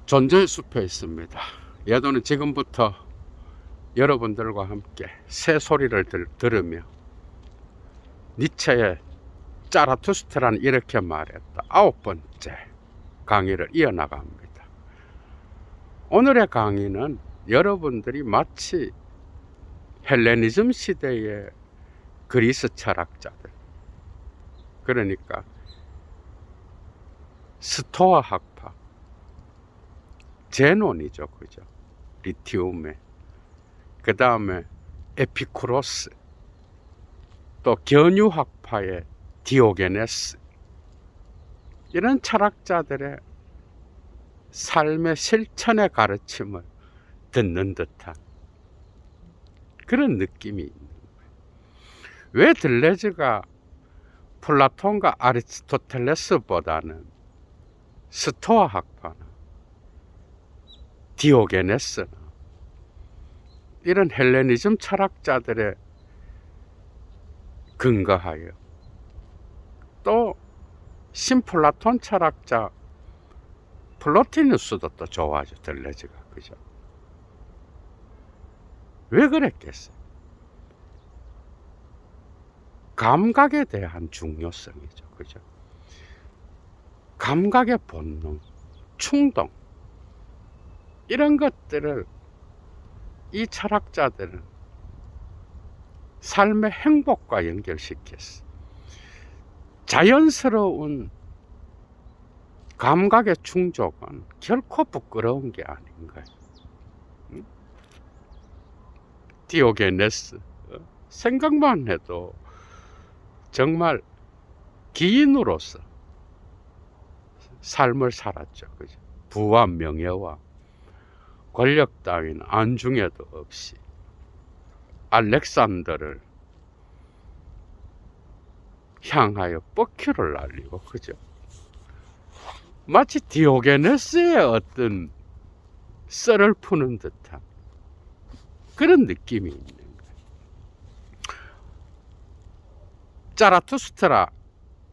존재의 숲에 있습니다. 예도는 지금부터 여러분들과 함께 새 소리를 들으며 니체의 자라투스트라는 이렇게 말했다 9번째 강의를 이어나갑니다. 오늘의 강의는 여러분들이 마치 헬레니즘 시대의 그리스 철학자들, 그러니까 스토아 학파, 제논이죠, 그죠? 리티움에, 그 다음에 에피쿠로스, 또 견유학파의 디오게네스, 이런 철학자들의 삶의 실천의 가르침을 듣는 듯한 그런 느낌이 있는 거예요. 왜 들레즈가 플라톤과 아리스토텔레스보다는 스토아 학파나 디오게네스나 이런 헬레니즘 철학자들의 근거하여 또 신플라톤 철학자 플로티누스도 또 좋아하죠, 들레즈가. 그죠? 왜 그랬겠어요? 감각에 대한 중요성이죠. 그죠? 감각의 본능, 충동, 이런 것들을 이 철학자들은 삶의 행복과 연결시켰어요. 자연스러운 감각의 충족은 결코 부끄러운 게 아닌 거예요. 디오게네스, 생각만 해도 정말 기인으로서 삶을 살았죠. 그죠? 부와 명예와 권력 따위는 안중에도 없이 알렉산더를 향하여 뻑큐를 날리고, 그죠? 마치 디오게네스의 어떤 썰을 푸는 듯한 그런 느낌이 있는 거예요. 자라투스트라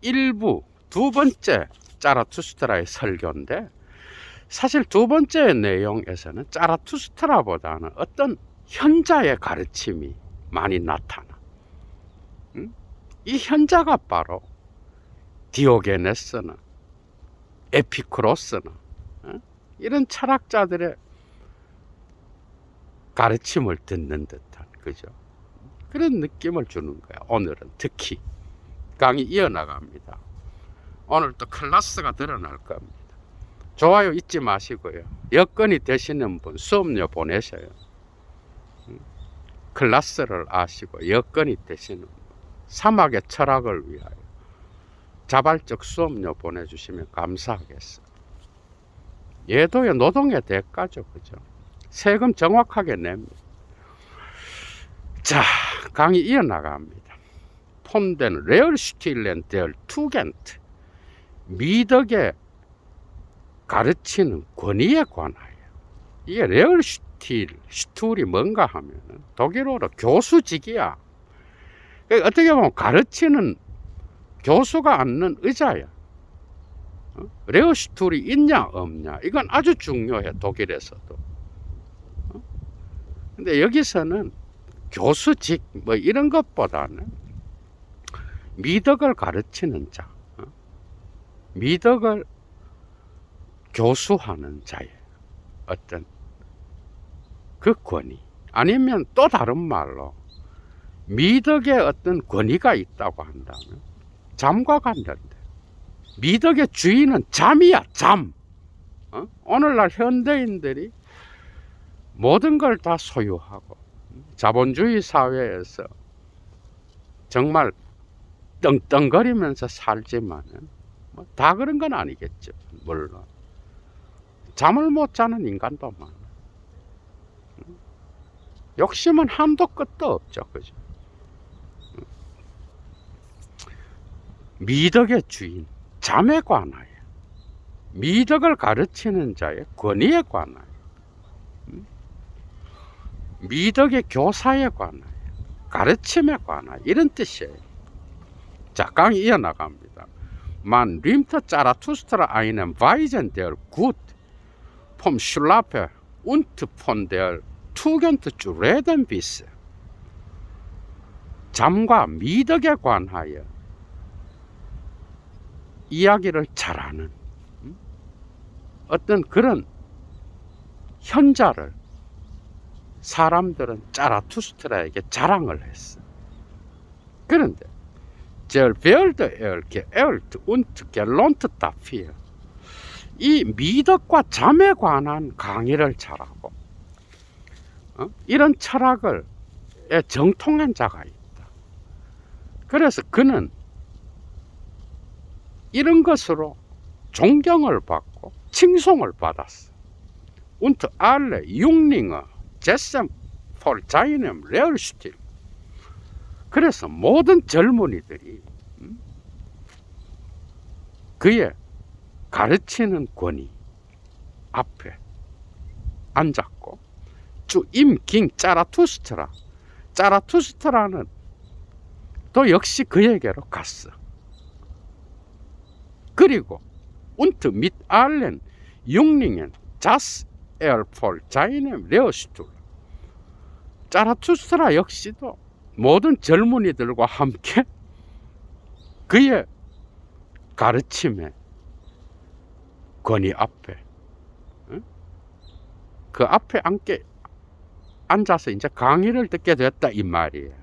일부 두 번째 자라투스트라의 설교인데, 사실 두 번째 내용에서는 자라투스트라보다는 어떤 현자의 가르침이 많이 나타나. 이 현자가 바로 디오게네스나 에피쿠로스나 이런 철학자들의 가르침을 듣는 듯한, 그죠? 그런 느낌을 주는 거야. 오늘은 특히 강의 이어나갑니다. 오늘 또 클래스가 드러날 겁니다. 좋아요 잊지 마시고요. 여건이 되시는 분 수업료 보내셔요. 클래스를 아시고 여건이 되시는 분, 사막의 철학을 위하여 자발적 수업료 보내주시면 감사하겠어요. 예도의 노동의 대가죠, 그죠? 세금 정확하게 냅니다. 자, 강의 이어나갑니다. 폰된 레얼슈틸렌 델 투겐트, 미덕의 가르치는 권위에 관하여. 이게 슈툴이 뭔가 하면은 독일어로 교수직이야. 그러니까 어떻게 보면 가르치는 교수가 앉는 의자야. 레어슈툴이 있냐 없냐, 이건 아주 중요해, 독일에서도. 근데 여기서는 교수직 뭐 이런 것보다는 미덕을 가르치는 자, 미덕을 교수하는 자의 어떤 그 권위, 아니면 또 다른 말로 미덕의 어떤 권위가 있다고 한다면 잠과 같는데, 미덕의 주인은 잠이야, 잠. 오늘날 현대인들이 모든 걸 다 소유하고 자본주의 사회에서 정말 떵떵거리면서 살지만은 뭐 다 그런 건 아니겠죠. 물론 잠을 못 자는 인간도 많아. 욕심은 한도 끝도 없죠, 그죠? 미덕의 주인, 잠에 관하여, 미덕을 가르치는 자의 권위에 관하여, 미덕의 교사에 관하여, 가르침에 관하여, 이런 뜻이에요. 자, 강의 이어나갑니다. Man rühmte Zarathustra einen Weisen, der gut vom Schlafe und von der Tugend zu reden wisse. 잠과 미덕에 관하여 이야기를 잘하는 어떤 그런 현자를 사람들은 자라투스트라에게 자랑을 했어. 그런데 절 베얼드 에얼게 에얼트 운트 갤론트 다피어 이 미덕과 잠에 관한 강의를 잘하고 이런 철학을 정통한 자가 있다. 그래서 그는 이런 것으로 존경을 받고 칭송을 받았어. Und alle Jünglinge jessen voll seinem Lehrstil. 그래서 모든 젊은이들이 그의 가르치는 권위 앞에 앉았고 주 임킹 짜라투스트라 짜라투스트라는 또 역시 그에게로 갔어. 그리고 und mit allen Jünglingen das voll seinem Lehrstil. 짜라투스트라 역시도 모든 젊은이들과 함께 그의 가르침의 권위 앞에 그 앞에 앉아서 이제 강의를 듣게 됐다 이 말이에요.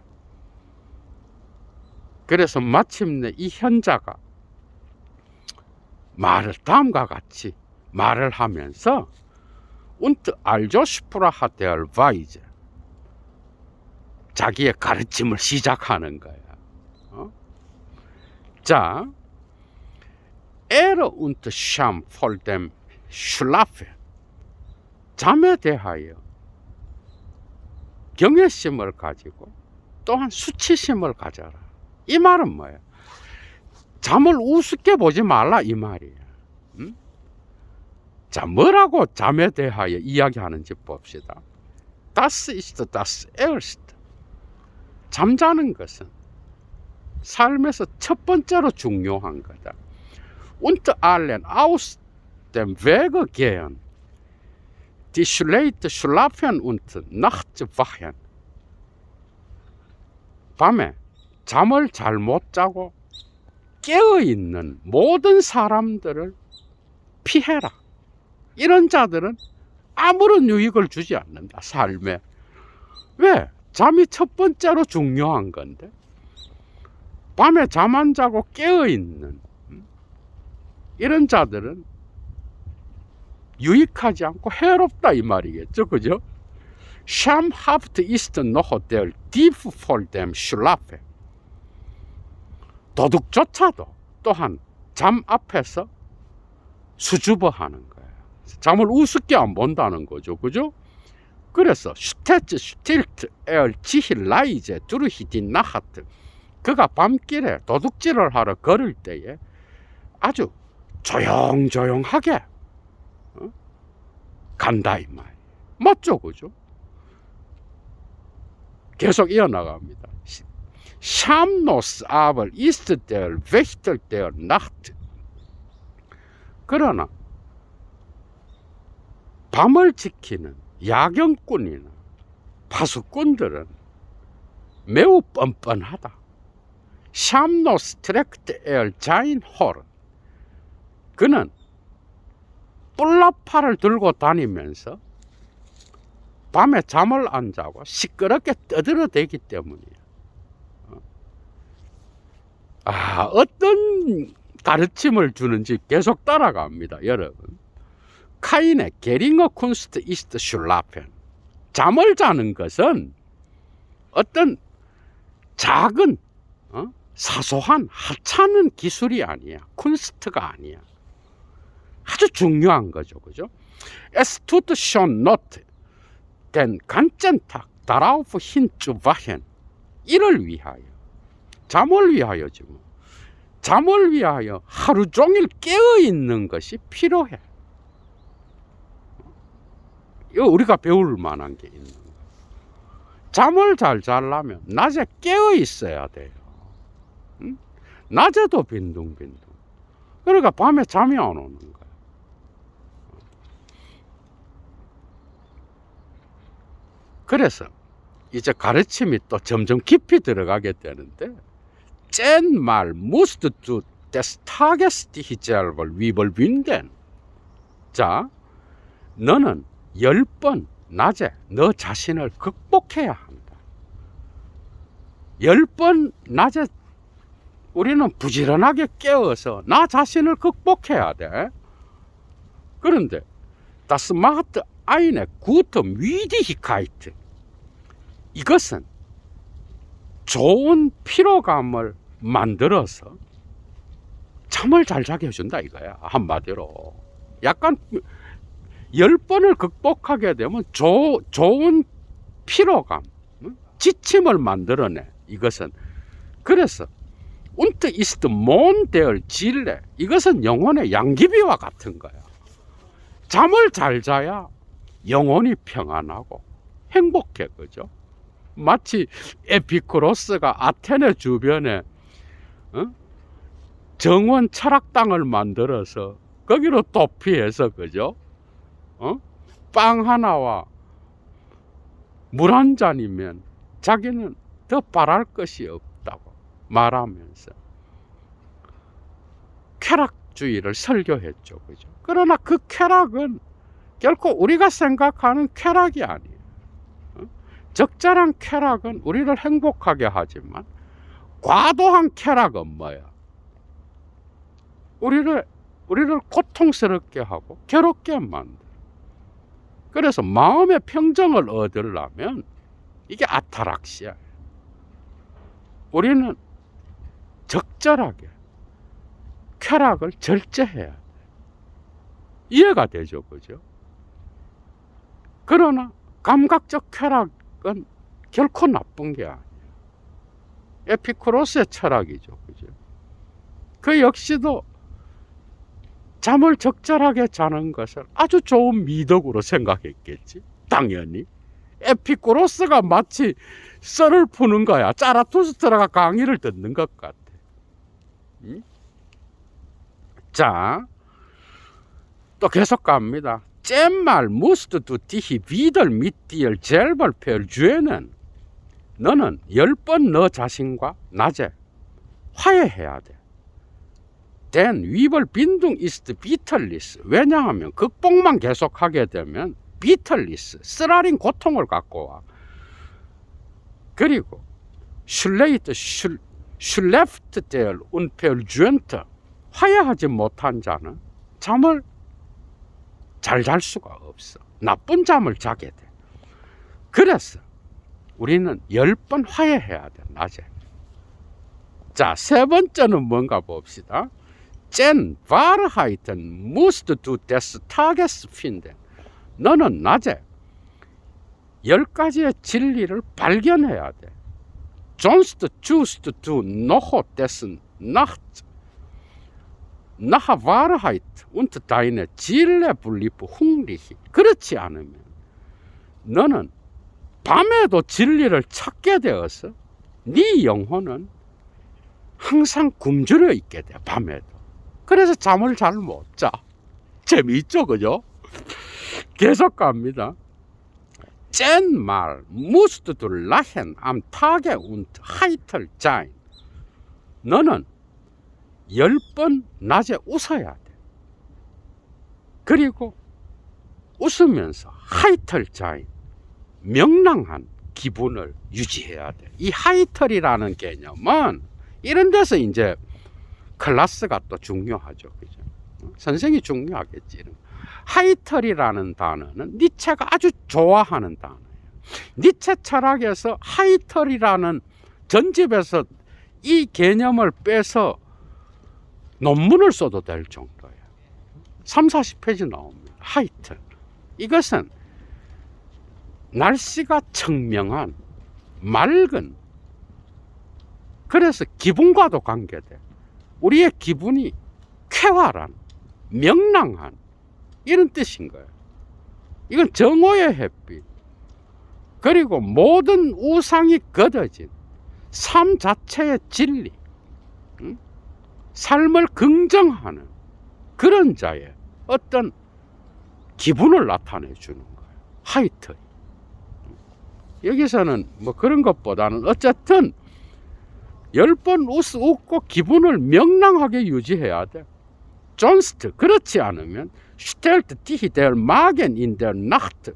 그래서 마침내 이 현자가 말을 다음과 같이 말을 하면서 und also sprach der Weise 자기의 가르침을 시작하는 거야. 자, und Scham voll dem Schlafe 잠에 대하여 경외심을 가지고 또한 수치심을 가져라. 이 말은 뭐예요? 잠을 우습게 보지 말라 이 말이에요. 자, 뭐라고 잠에 대하여 이야기하는지 봅시다. Das ist das Erste. 잠자는 것은 삶에서 첫 번째로 중요한 거다. Und allen aus dem Wege gehen, die schlecht schlafen und nachts wachen. 밤에 잠을 잘 못 자고 깨어있는 모든 사람들을 피해라. 이런 자들은 아무런 유익을 주지 않는다, 삶에. 왜? 잠이 첫 번째로 중요한 건데 밤에 잠 안 자고 깨어있는 이런 자들은 유익하지 않고 해롭다 이 말이겠죠, 그죠? Schamhaft ist noch der Dieb vor dem Schlafe. 도둑조차도 또한 잠 앞에서 수줍어하는 거예요. 잠을 우습게 안 본다는 거죠, 그죠? 그래서 슈테츠 슈틸트 에얼 지힐라이제 두르히딘 나하트 그가 밤길에 도둑질을 하러 걸을 때에 아주 조용조용하게 간다 이 말. 맞죠, 그죠? 계속 이어나갑니다. 샴노스 아벌 이스트 델 웨히터 델 나트. 그러나 밤을 지키는 야경꾼이나 파수꾼들은 매우 뻔뻔하다. 샴노스 트랙트 에얼 자인 홀은 그는 뿔나팔을 들고 다니면서 밤에 잠을 안 자고 시끄럽게 떠들어대기 때문이에요. 어떤 가르침을 주는지 계속 따라갑니다, 여러분. 카인의 게링어 쿤스트 이스트 슐라펜. 잠을 자는 것은 어떤 작은 사소한 하찮은 기술이 아니야. 쿤스트가 아니야. 아주 중요한 거죠, 그죠? Es tut schon not den ganzen Tag darauf hinzuwachen. 이를 위하여, 잠을 위하여지 뭐. 잠을 위하여 하루 종일 깨어 있는 것이 필요해. 이거 우리가 배울 만한 게 있는 거예요. 잠을 잘 자려면 낮에 깨어 있어야 돼요. 낮에도 빈둥빈둥. 그러니까 밤에 잠이 안 오는 거예요. 그래서 이제 가르침이 또 점점 깊이 들어가게 되는데, 젠말 musst du des Tages dich selber überwinden. 자, 너는 10번 낮에 너 자신을 극복해야 한다. 10번 낮에 우리는 부지런하게 깨어서 나 자신을 극복해야 돼. 그런데 das macht eine gute Müdigkeit. 이것은 좋은 피로감을 만들어서 잠을 잘 자게 해준다 이거야. 한마디로 약간 10번을 극복하게 되면 좋은 피로감, 지침을 만들어내. 이것은 그래서 und ist Mond der Seele. 이것은 영혼의 양귀비와 같은 거야. 잠을 잘 자야 영혼이 평안하고 행복해. 그죠? 마치 에피쿠로스가 아테네 주변에 정원 철학당을 만들어서 거기로 도피해서, 그죠? 빵 하나와 물 한 잔이면 자기는 더 바랄 것이 없다고 말하면서 쾌락주의를 설교했죠. 그죠? 그러나 그 쾌락은 결코 우리가 생각하는 쾌락이 아니에요. 적절한 쾌락은 우리를 행복하게 하지만 과도한 쾌락은 뭐야? 우리를 고통스럽게 하고 괴롭게 만들어. 그래서 마음의 평정을 얻으려면 이게 아타락시야. 우리는 적절하게 쾌락을 절제해야 돼. 이해가 되죠, 그죠? 그러나 감각적 쾌락은 결코 나쁜 게 아니에요. 에피쿠로스의 철학이죠, 그죠? 그 역시도 잠을 적절하게 자는 것을 아주 좋은 미덕으로 생각했겠지. 당연히 에피쿠로스가 마치 썰을 푸는 거야. 자라투스트라가 강의를 듣는 것 같아. 자, 또 계속 갑니다. 잼말 musst du dich wieder mit dir selber versöhnen. 너는 10번 너 자신과 낮에 화해해야 돼. Denn Überwindung ist bitterlich. 왜냐하면 극복만 계속하게 되면 bitterlich, 쓰라린 고통을 갖고 와. 그리고 schläft der unversöhnte. 화해하지 못한 자는 잠을 잘 잘 수가 없어. 나쁜 잠을 자게 돼. 그래서 우리는 10번 화해해야 돼, 낮에. 자, 세 번째는 뭔가 봅시다. Denn Wahrheiten musst du des Tages finden. 너는 낮에 10가지의 진리를 발견해야 돼. Sonst tust du noch des Nachts nach Wahrheit und deine Ziele blieb hungrig. 그렇지 않으면 너는 밤에도 진리를 찾게 되어서 네 영혼은 항상 굶주려 있게 돼, 밤에도. 그래서 잠을 잘 못 자. 재미있죠, 그죠? 계속 갑니다. Zehnmal musst du lachen am Tage und heiter sein. 너는 10번 낮에 웃어야 돼. 그리고 웃으면서 하이털 자인, 명랑한 기분을 유지해야 돼. 이 하이털이라는 개념은 이런 데서 이제 클래스가 또 중요하죠. 그죠? 선생이 중요하겠지. 하이털이라는 단어는 니체가 아주 좋아하는 단어예요. 니체 철학에서 하이털이라는 전집에서 이 개념을 빼서 논문을 써도 될 정도예요. 30-40페이지 나옵니다. 하이털. 이것은 날씨가 청명한, 맑은, 그래서 기분과도 관계돼. 우리의 기분이 쾌활한, 명랑한 이런 뜻인 거예요. 이건 정오의 햇빛, 그리고 모든 우상이 걷어진 삶 자체의 진리, 삶을 긍정하는 그런 자의 어떤 기분을 나타내 주는 거예요. 하이트. 여기서는 뭐 그런 것보다는 어쨌든 10번 웃고 기분을 명랑하게 유지해야 돼. 존스트. 그렇지 않으면 stellt dich der Magen in der Nacht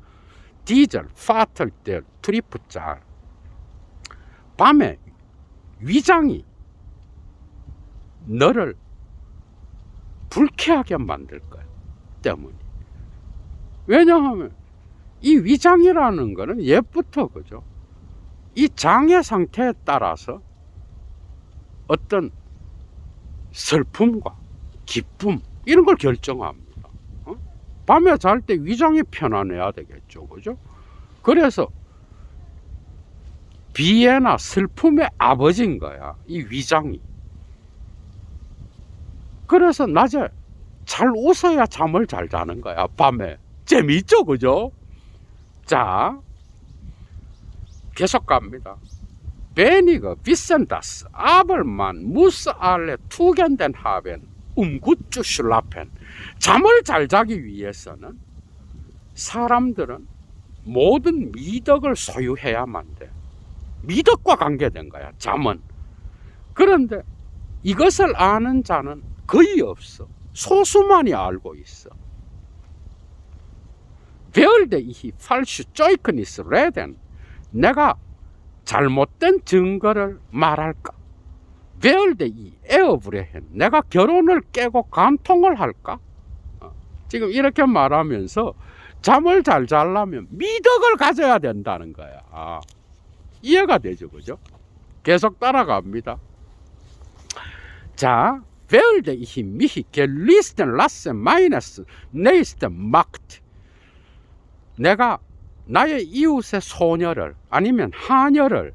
dieser Vater der Trübsal. 밤에 위장이 너를 불쾌하게 만들 거야. 때문에. 왜냐하면 이 위장이라는 거는 옛부터 그죠. 이 장의 상태에 따라서 어떤 슬픔과 기쁨 이런 걸 결정합니다. 밤에 잘 때 위장이 편안해야 되겠죠. 그죠? 그래서 비애나 슬픔의 아버지인 거야. 이 위장이. 그래서 낮에 잘 웃어야 잠을 잘 자는 거야. 밤에. 재미있죠. 그죠? 자, 계속 갑니다. Wenige wissen das, aber man muss alle Tugenden haben, gut zu schlafen. 잠을 잘 자기 위해서는 사람들은 모든 미덕을 소유해야만 돼. 미덕과 관계된 거야, 잠은. 그런데 이것을 아는 자는 거의 없어. 소수만이 알고 있어. Werde ich falsche Zeugnis reden? 내가 잘못된 증거를 말할까? Werde ich erbrechen? 내가 결혼을 깨고 간통을 할까? 지금 이렇게 말하면서 잠을 잘 자려면 미덕을 가져야 된다는 거야. 이해가 되죠, 그죠? 계속 따라갑니다. 자, werde ich mich gelisten lassen meines nächsten Magd? 내가 나의 이웃의 소녀를 아니면 하녀를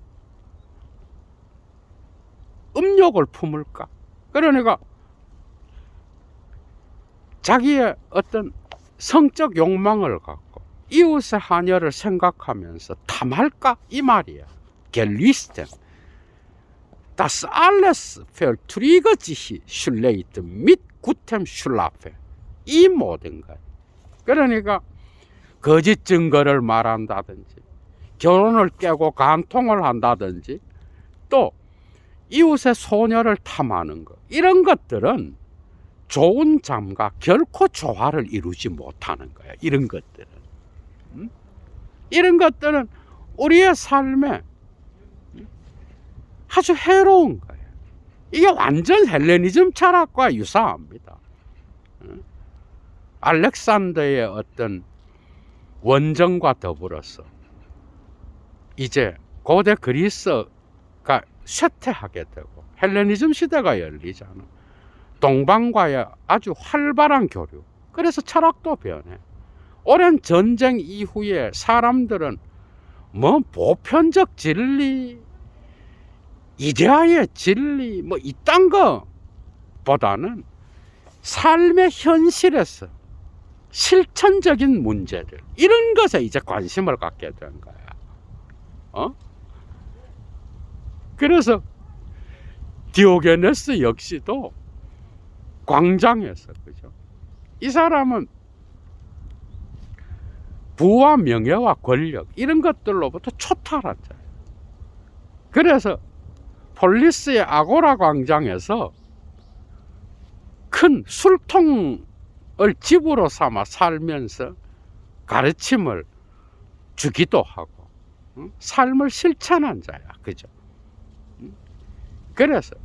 음욕을 품을까? 그러니까 자기의 어떤 성적 욕망을 갖고 이웃의 하녀를 생각하면서 탐할까? 이 말이야. gelisten. Das alles vertrügt sich schlecht mit gutem Schlafen. 이 모든 것. 그러니까 거짓 증거를 말한다든지 결혼을 깨고 간통을 한다든지 또 이웃의 소녀를 탐하는 것, 이런 것들은 좋은 잠과 결코 조화를 이루지 못하는 거야. 이런 것들은 이런 것들은 우리의 삶에 아주 해로운 거예요. 이게 완전 헬레니즘 철학과 유사합니다. 알렉산더의 어떤 원정과 더불어서 이제 고대 그리스가 쇠퇴하게 되고 헬레니즘 시대가 열리잖아. 동방과의 아주 활발한 교류. 그래서 철학도 변해. 오랜 전쟁 이후에 사람들은 뭐 보편적 진리, 이데아의 진리 뭐 이딴 거보다는 삶의 현실에서 실천적인 문제들, 이런 것에 이제 관심을 갖게 된 거야. 그래서 디오게네스 역시도 광장에서, 그죠? 이 사람은 부와 명예와 권력 이런 것들로부터 초탈한 자예요. 그래서 폴리스의 아고라 광장에서 큰 술통을 집으로 삼아 살면서 가르침을 주기도 하고 삶을 실천한 자야. 그죠? 그래서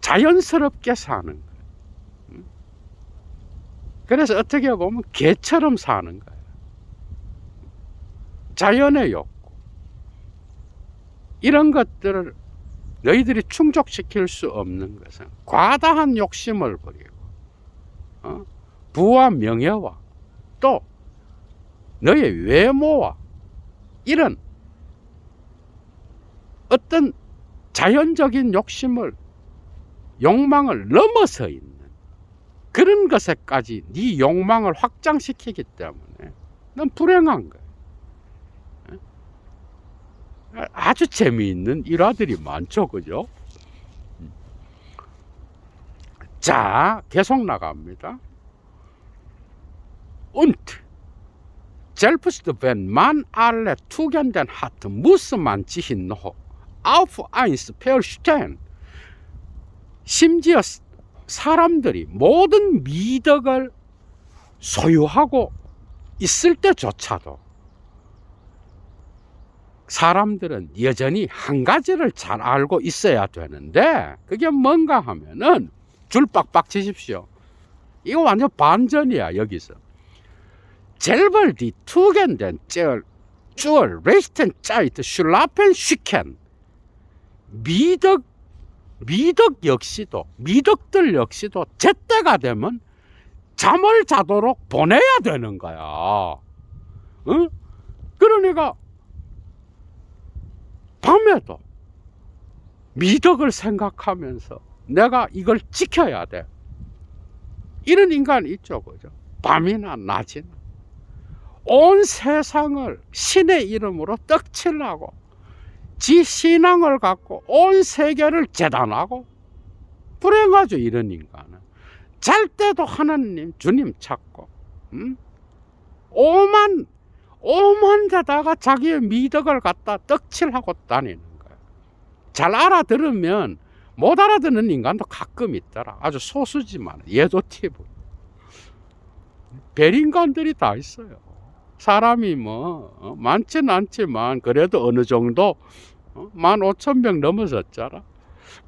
자연스럽게 사는 거야. 그래서 어떻게 보면 개처럼 사는 거야. 자연의 욕구, 이런 것들을 너희들이 충족시킬 수 없는 것은 과다한 욕심을 버리고 부와 명예와 또 너의 외모와 이런 어떤 자연적인 욕망을 넘어서 있는 그런 것에까지 네 욕망을 확장시키기 때문에 넌 불행한 거야. 아주 재미있는 일화들이 많죠, 그죠? 자, 계속 나갑니다. Und Selbst wenn man alle Tugenden hat, muss man sich noch auf eins verstehen. 심지어 사람들이 모든 미덕을 소유하고 있을 때조차도 사람들은 여전히 한 가지를 잘 알고 있어야 되는데, 그게 뭔가 하면은 줄 빡빡 치십시오. 이거 완전 반전이야. 여기서 selber die Tugenden zur rechten Zeit schlafen schicken. 미덕들 역시도 제때가 되면 잠을 자도록 보내야 되는 거야. 응? 그러니까 밤에도 미덕을 생각하면서 내가 이걸 지켜야 돼. 이런 인간이 있죠, 그죠? 밤이나 낮이나 온 세상을 신의 이름으로 떡칠하고 지 신앙을 갖고 온 세계를 재단하고 불행하죠, 이런 인간은. 잘 때도 하나님 주님 찾고 오만 데다가 자기의 미덕을 갖다 떡칠하고 다니는 거예요. 잘 알아들으면 못 알아듣는 인간도 가끔 있더라. 아주 소수지만 얘도 팁은 별인간들이 다 있어요. 사람이 뭐 많진 않지만 그래도 어느 정도 15,000명 넘어섰잖아.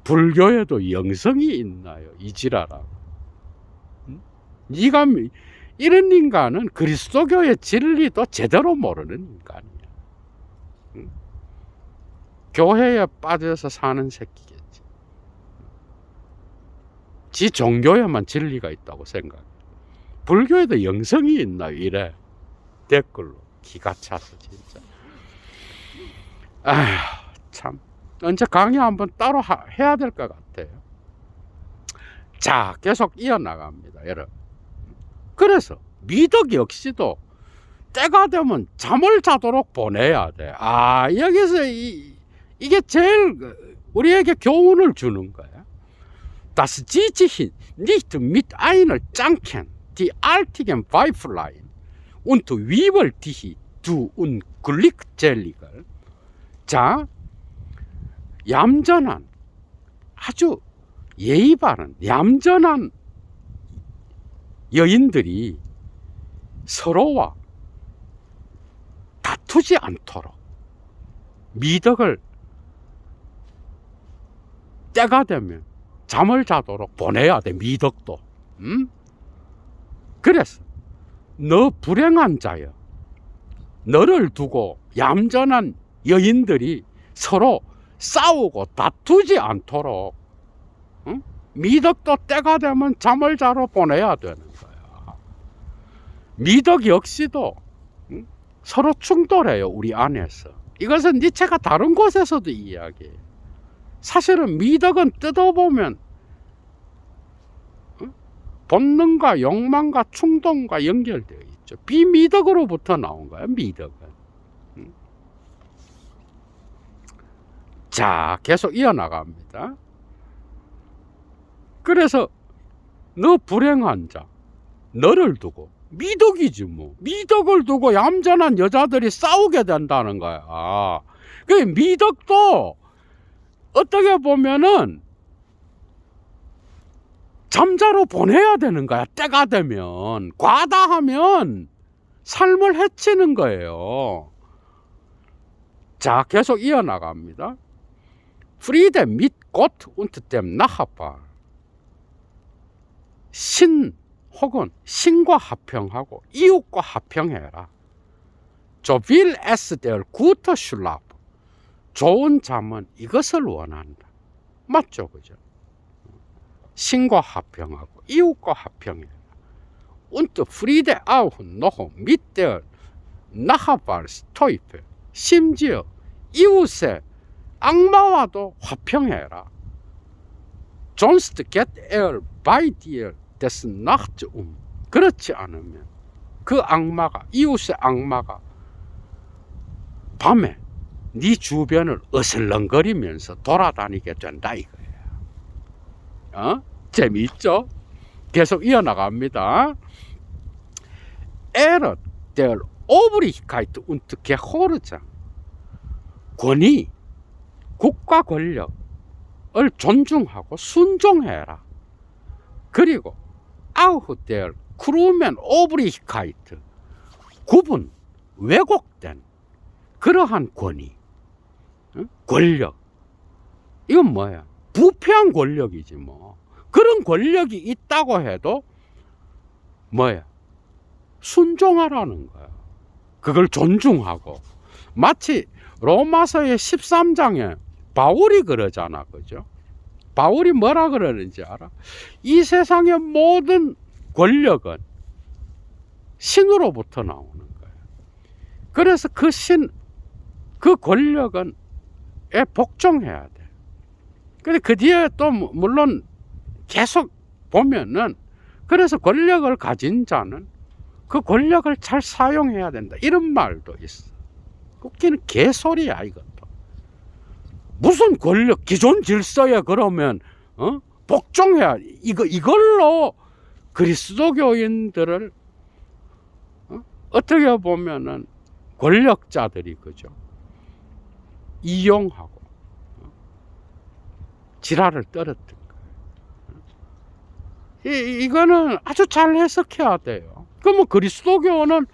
불교에도 영성이 있나요? 이지라라고. 네가 이런 인간은 그리스도교의 진리도 제대로 모르는 인간이야. 교회에 빠져서 사는 새끼겠지. 지 종교에만 진리가 있다고 생각해. 불교에도 영성이 있나요? 이래. 댓글로 기가 차서 진짜. 아휴, 참 언제 강의 한번 따로 해야 될 것 같아요. 자, 계속 이어나갑니다, 여러분. 그래서 미덕 역시도 때가 되면 잠을 자도록 보내야 돼. 여기서 이게 제일 우리에게 교훈을 주는 거야. Das zieht sich nicht mit einer Janken, die altigen Weiblein und wie will dich du unglückseliger. 자, 얌전한, 아주 예의 바른 얌전한 여인들이 서로와 다투지 않도록 미덕을 때가 되면 잠을 자도록 보내야 돼. 미덕도. 그래서 너 불행한 자여, 너를 두고 얌전한 여인들이 서로 싸우고 다투지 않도록 미덕도 때가 되면 잠을 자러 보내야 되는 거야. 미덕 역시도 서로 충돌해요, 우리 안에서. 이것은 니체가 다른 곳에서도 이야기해요. 사실은 미덕은 뜯어보면 본능과 욕망과 충동과 연결되어 있죠. 비미덕으로부터 나온 거야, 미덕은. 자, 계속 이어나갑니다. 그래서 너 불행한 자, 너를 두고, 미덕이지 뭐, 미덕을 두고 얌전한 여자들이 싸우게 된다는 거야. 그 미덕도 어떻게 보면은 잠자로 보내야 되는 거야. 때가 되면. 과다하면 삶을 해치는 거예요. 자, 계속 이어나갑니다. Friede mit Gott und dem Nachbar. 신 혹은 신과 화평하고 이웃과 화평해라. So will es der gute Schlaf. 좋은 잠은 이것을 원한다. 맞죠, 그죠? 신과 화평하고 이웃과 화평해라. Und Friede auch noch mit der Nachbarsteufel. 심지어 이웃의 악마와도 화평해라. Sonst geht bei dir des Nachts 그렇지 않으면 그 악마가, 이웃의 악마가 밤에 네 주변을 어슬렁거리면서 돌아다니게 된다 이거야. 재미있죠? 계속 이어나갑니다. Er der 오브리히카이트 운트 게호르자. 권위, 국가 권력을 존중하고 순종해라. 그리고 아우흐데얼 크루멘 오브리히카이트, 구분, 왜곡된 그러한 권위, 권력. 이건 뭐야? 부패한 권력이지 뭐. 그런 권력이 있다고 해도 뭐야? 순종하라는 거야. 그걸 존중하고. 마치 로마서의 13장에 바울이 그러잖아. 그죠? 바울이 뭐라 그러는지 알아? 이 세상의 모든 권력은 신으로부터 나오는 거야. 그래서 그 권력은 복종해야 돼. 근데 그 뒤에 또 물론 계속 보면은, 그래서 권력을 가진 자는 그 권력을 잘 사용해야 된다, 이런 말도 있어. 웃기는 개소리야 이것도. 무슨 권력, 기존 질서에 그러면 복종해야, 이걸로 그리스도교인들을 어떻게 보면은 권력자들이 그죠, 이용하고 지랄을 떨었던 거예요. 이거는 아주 잘 해석해야 돼요. 그러면 그리스도교는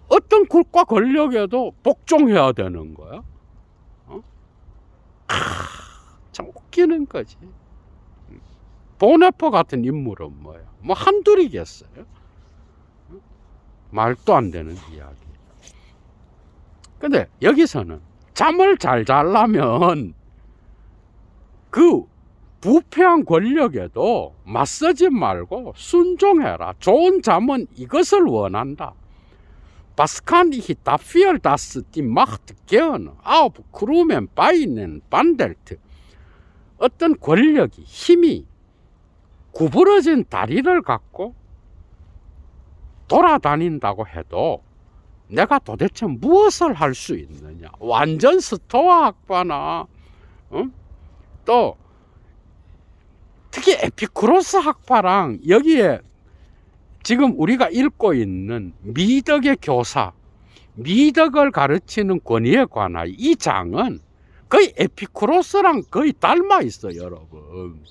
어떤 국가 권력에도 복종해야 되는 거야? 참 웃기는 거지. 보네퍼 같은 인물은 뭐야? 뭐 한둘이겠어요? 말도 안 되는 이야기. 근데 여기서는 잠을 잘 자려면 그 부패한 권력에도 맞서지 말고 순종해라. 좋은 잠은 이것을 원한다. 바스칸이히 다피얼 다스 디 마흐트 게어는 아우프 크루멘 바이넨 반델트. 어떤 권력이, 힘이 구부러진 다리를 갖고 돌아다닌다고 해도 내가 도대체 무엇을 할 수 있느냐. 완전 스토아 학파나 또 특히 에피쿠로스 학파랑 여기에 지금 우리가 읽고 있는 미덕의 교사, 미덕을 가르치는 권위에 관하여 이 장은 거의 에피쿠로스랑 거의 닮아 있어요, 여러분.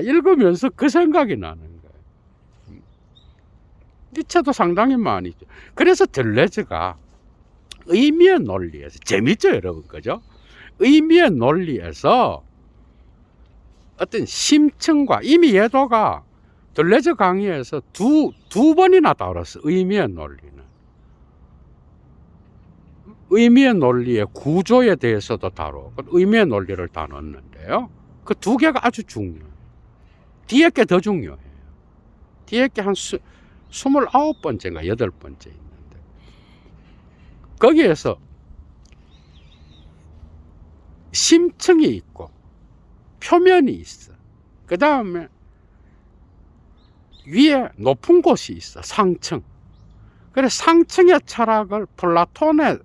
읽으면서 그 생각이 나는 거예요. 니체도 상당히 많이 있죠. 그래서 들레즈가 의미의 논리에서, 재밌죠, 여러분, 그죠? 의미의 논리에서 어떤 심층과, 이미 예도가 들레즈 강의에서 두 번이나 다뤘어. 의미의 논리는. 의미의 논리의 구조에 대해서도 다루고 의미의 논리를 다뤘는데요. 그 두 개가 아주 중요해요. 뒤에 게 더 중요해요. 뒤에 게 한 29번째인가 8번째 있는데, 거기에서 심층이 있고 표면이 있어. 그 다음에 위에 높은 곳이 있어, 상층. 그래서 상층의 철학을, 플라톤의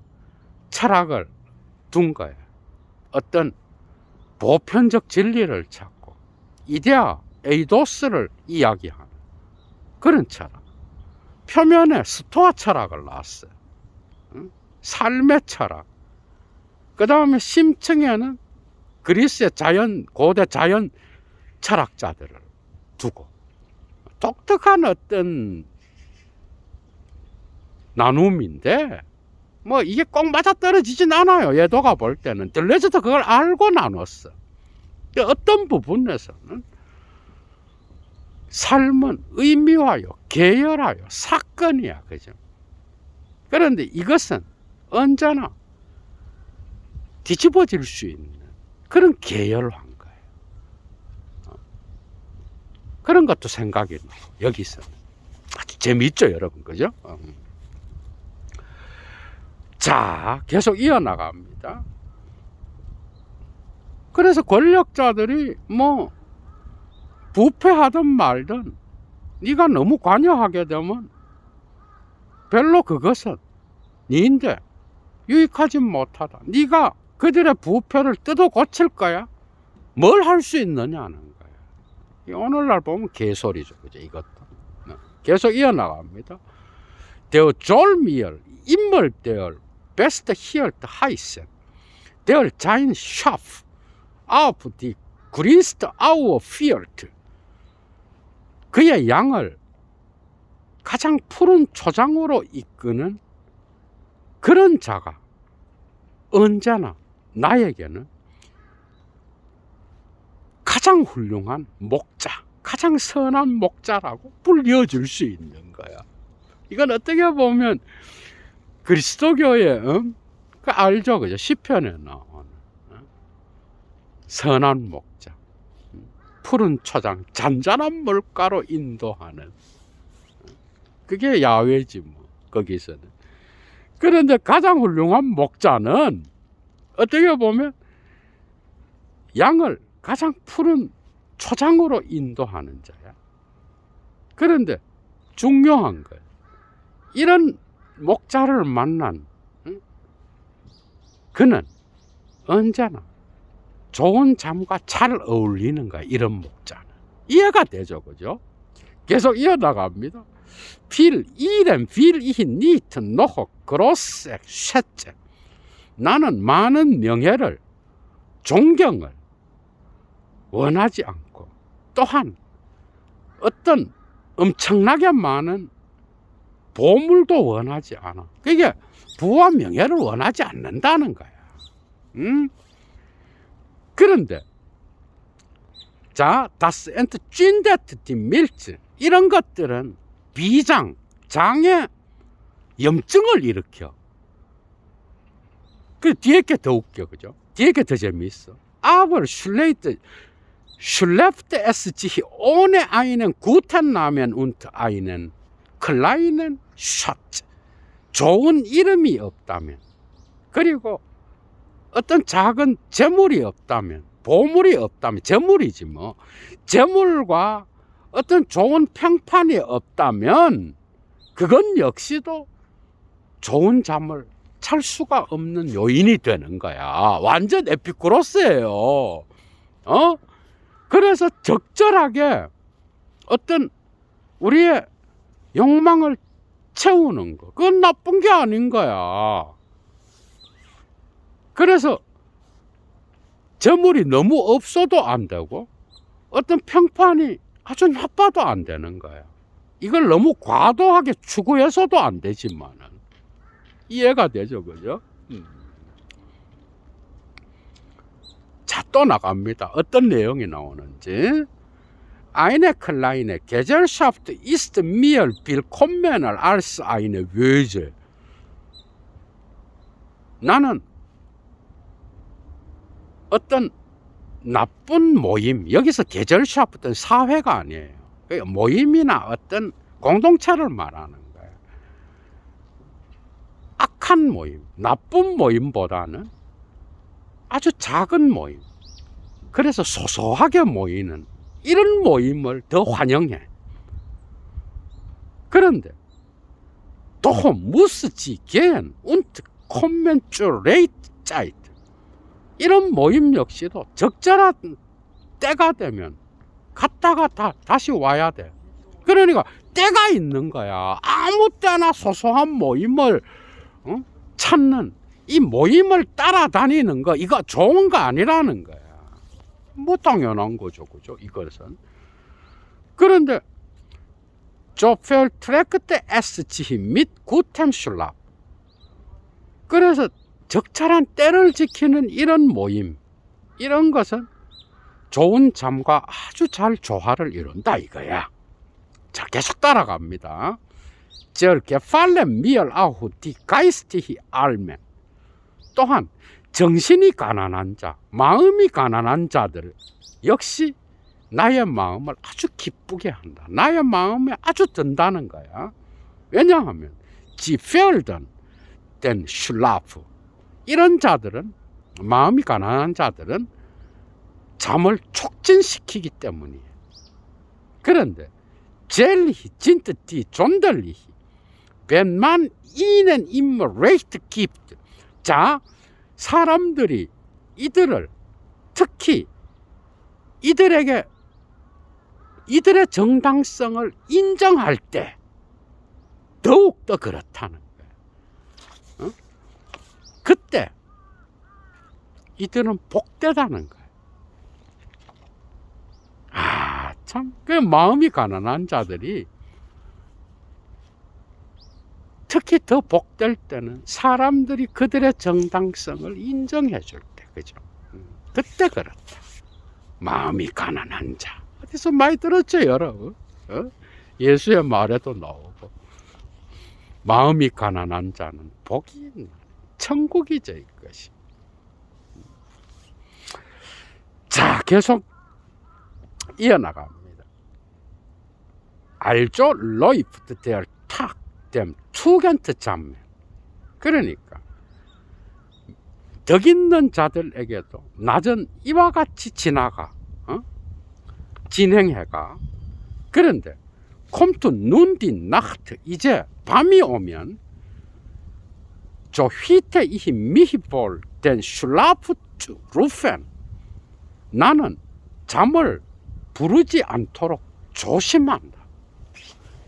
철학을 둔 거예요. 어떤 보편적 진리를 찾고 이데아 에이도스를 이야기하는 그런 철학. 표면에 스토아 철학을 놨어요. 삶의 철학. 그 다음에 심층에는 그리스의 고대 자연 철학자들을 두고 독특한 어떤 나눔인데, 뭐 이게 꼭 맞아떨어지진 않아요. 예도가 볼 때는. 들레즈도 그걸 알고 나눴어. 어떤 부분에서는 삶은 의미화요, 계열화요, 사건이야. 그죠? 그런데 이것은 언제나 뒤집어질 수 있는 그런 계열화인 거예요. 그런 것도 생각이 나요. 여기서 아주 재미있죠, 여러분, 그죠? 자, 계속 이어나갑니다. 그래서 권력자들이 뭐 부패하든 말든 네가 너무 관여하게 되면 별로 그것은 니인데 유익하지 못하다. 네가 그들의 부패를 뜯어 고칠 거야? 뭘 할 수 있느냐는 거예요. 오늘날 보면 개소리죠, 그죠? 이것도 계속 이어나갑니다. Der soll mir immer der Beste hier heißen. Der sein Schaf auf die größte Aue führt. 그의 양을 가장 푸른 초장으로 이끄는 그런 자가 언제나 나에게는 가장 훌륭한 목자, 가장 선한 목자라고 불려줄 수 있는 거야. 이건 어떻게 보면 그리스도교의 그 알죠, 그죠? 시편에 나오는 선한 목자, 푸른 초장, 잔잔한 물가로 인도하는 그게 야훼지 뭐 거기서는. 그런데 가장 훌륭한 목자는 어떻게 보면 양을 가장 푸른 초장으로 인도하는 자야. 그런데 중요한 거예요. 이런 목자를 만난 그는 언제나 좋은 잠과 잘 어울리는 거야. 이런 목자는. 이해가 되죠, 그죠? 계속 이어나갑니다. Viel Ihren will ich nicht noch große Schätze. 나는 많은 명예를, 존경을 원하지 않고 또한 어떤 엄청나게 많은 보물도 원하지 않아. 그게 부와 명예를 원하지 않는다는 거야. 그런데 자, das entzündet die Milz. 이런 것들은 비장, 장의 염증을 일으켜. 그 뒤에 게 더 웃겨, 그죠? 뒤에 게 더 재미있어. Aber schläft es sich ohne einen guten Namen und einen kleinen Schatz. 좋은 이름이 없다면, 그리고 어떤 작은 재물이 없다면, 보물이 없다면, 재물이지 뭐. 재물과 어떤 좋은 평판이 없다면 그건 역시도 좋은 잠을 잘 수가 없는 요인이 되는 거야. 완전 에피쿠로스예요. 그래서 적절하게 어떤 우리의 욕망을 채우는 거, 그건 나쁜 게 아닌 거야. 그래서 재물이 너무 없어도 안 되고 어떤 평판이 아주 나빠도 안 되는 거야. 이걸 너무 과도하게 추구해서도 안 되지만은 이해가 되죠, 그죠? 자, 또 나갑니다. 어떤 내용이 나오는지. Eine kleine Gesellschaft ist mir willkommener als eine böse. 나는 어떤 나쁜 모임, 여기서 계절샤프트는 사회가 아니에요. 모임이나 어떤 공동체를 말하는 거예요. 악한 모임, 나쁜 모임보다는 아주 작은 모임, 그래서 소소하게 모이는 이런 모임을 더 환영해. 그런데 doch muss sie gehen und kommen zur Rechtszeit. 이런 모임 역시도 적절한 때가 되면 갔다가 다시 와야 돼. 그러니까 때가 있는 거야. 아무 때나 소소한 모임을 찾는, 이 모임을 따라다니는 거, 이거 좋은 거 아니라는 거야. 뭐 당연한 거죠, 그죠? 이것은. 그런데 so verträgt es sich mit gutem Schlaf. 그래서 적절한 때를 지키는 이런 모임, 이런 것은 좋은 잠과 아주 잘 조화를 이룬다 이거야. 자, 계속 따라갑니다. Der gefallen mir auch die geistig Armen. 또한 정신이 가난한 자, 마음이 가난한 자들 역시 나의 마음을 아주 기쁘게 한다. 나의 마음에 아주 든다는 거야. 왜냐하면 sie fördern den Schlaf. 이런 자들은, 마음이 가난한 자들은 잠을 촉진시키기 때문이에요. 그런데 Selig sind die Sonderlichen, wenn man ihnen immer Recht gibt. 자, 사람들이 이들을, 특히 이들에게 이들의 정당성을 인정할 때 더욱 또 그렇다는 거예요. 어? 그때 이들은 복되다는 거예요. 아, 참, 그 마음이 가난한 자들이 특히 더 복될 때는 사람들이 그들의 정당성을 인정해 줄 때, 그죠? 그때 그렇다. 마음이 가난한 자. 어디서 많이 들었죠, 여러분? 어? 예수의 말에도 나오고. 마음이 가난한 자는 복이 있는 천국이죠, 이것이. 자, 계속 이어나갑니다. 알죠? 로이프트 데얼 탁 댐 투겐트 잠매. 그러니까 덕 있는 자들에게도 낮은 이와 같이 지나가, 진행해가. 그런데 콤투 눈디 나흐트, 이제 밤이 오면 저 휘테 이히 미히볼 된 슐라프트 루펜, 나는 잠을 부르지 않도록 조심한다.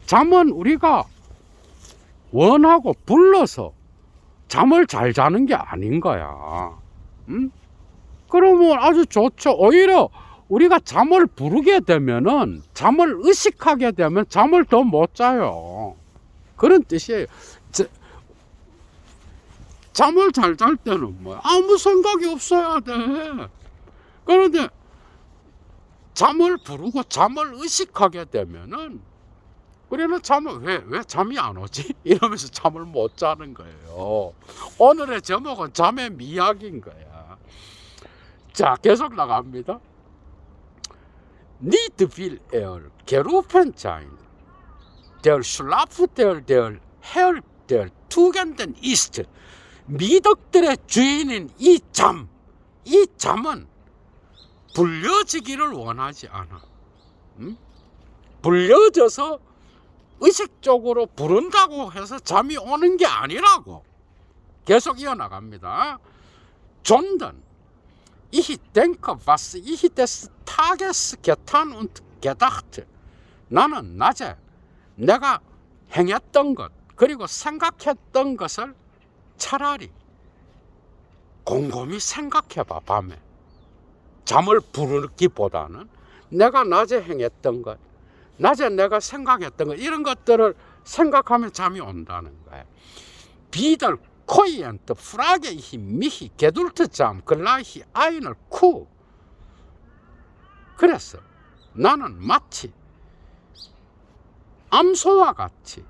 잠은 우리가 원하고 불러서 잠을 잘 자는 게 아닌 거야. 그러면 아주 좋죠. 오히려 우리가 잠을 부르게 되면은, 잠을 의식하게 되면 잠을 더 못 자요. 그런 뜻이에요. 잠을 잘 잘 때는 뭐야? 아무 생각이 없어야 돼. 그런데 잠을 부르고 잠을 의식하게 되면은 우리는 왜 잠이 안 오지? 이러면서 잠을 못 자는 거예요. 오늘의 제목은 잠의 미학인 거야. 자, 계속 나갑니다. Niet viel er gerufen sein, der Schlaf der Herr der Tugenden ist. 미덕들의 주인인 이 잠은 불려지기를 원하지 않아. 불려져서 의식적으로 부른다고 해서 잠이 오는 게 아니라고. 계속 이어나갑니다. 존든 Ich denke, was ich des Tages getan und gedacht. 나는 낮에 내가 행했던 것, 그리고 생각했던 것을 차라리 곰곰이 생각해봐. 밤에 잠을 부르기보다는 내가 낮에 행했던 것, 낮에 내가 생각했던 것, 이런 것들을 생각하면 잠이 온다는 거예요. 비들 코이엔트 프라게히 미히 게둘트 잠 글라히 아인을 쿠. 그래서 나는 마치 암소와 같이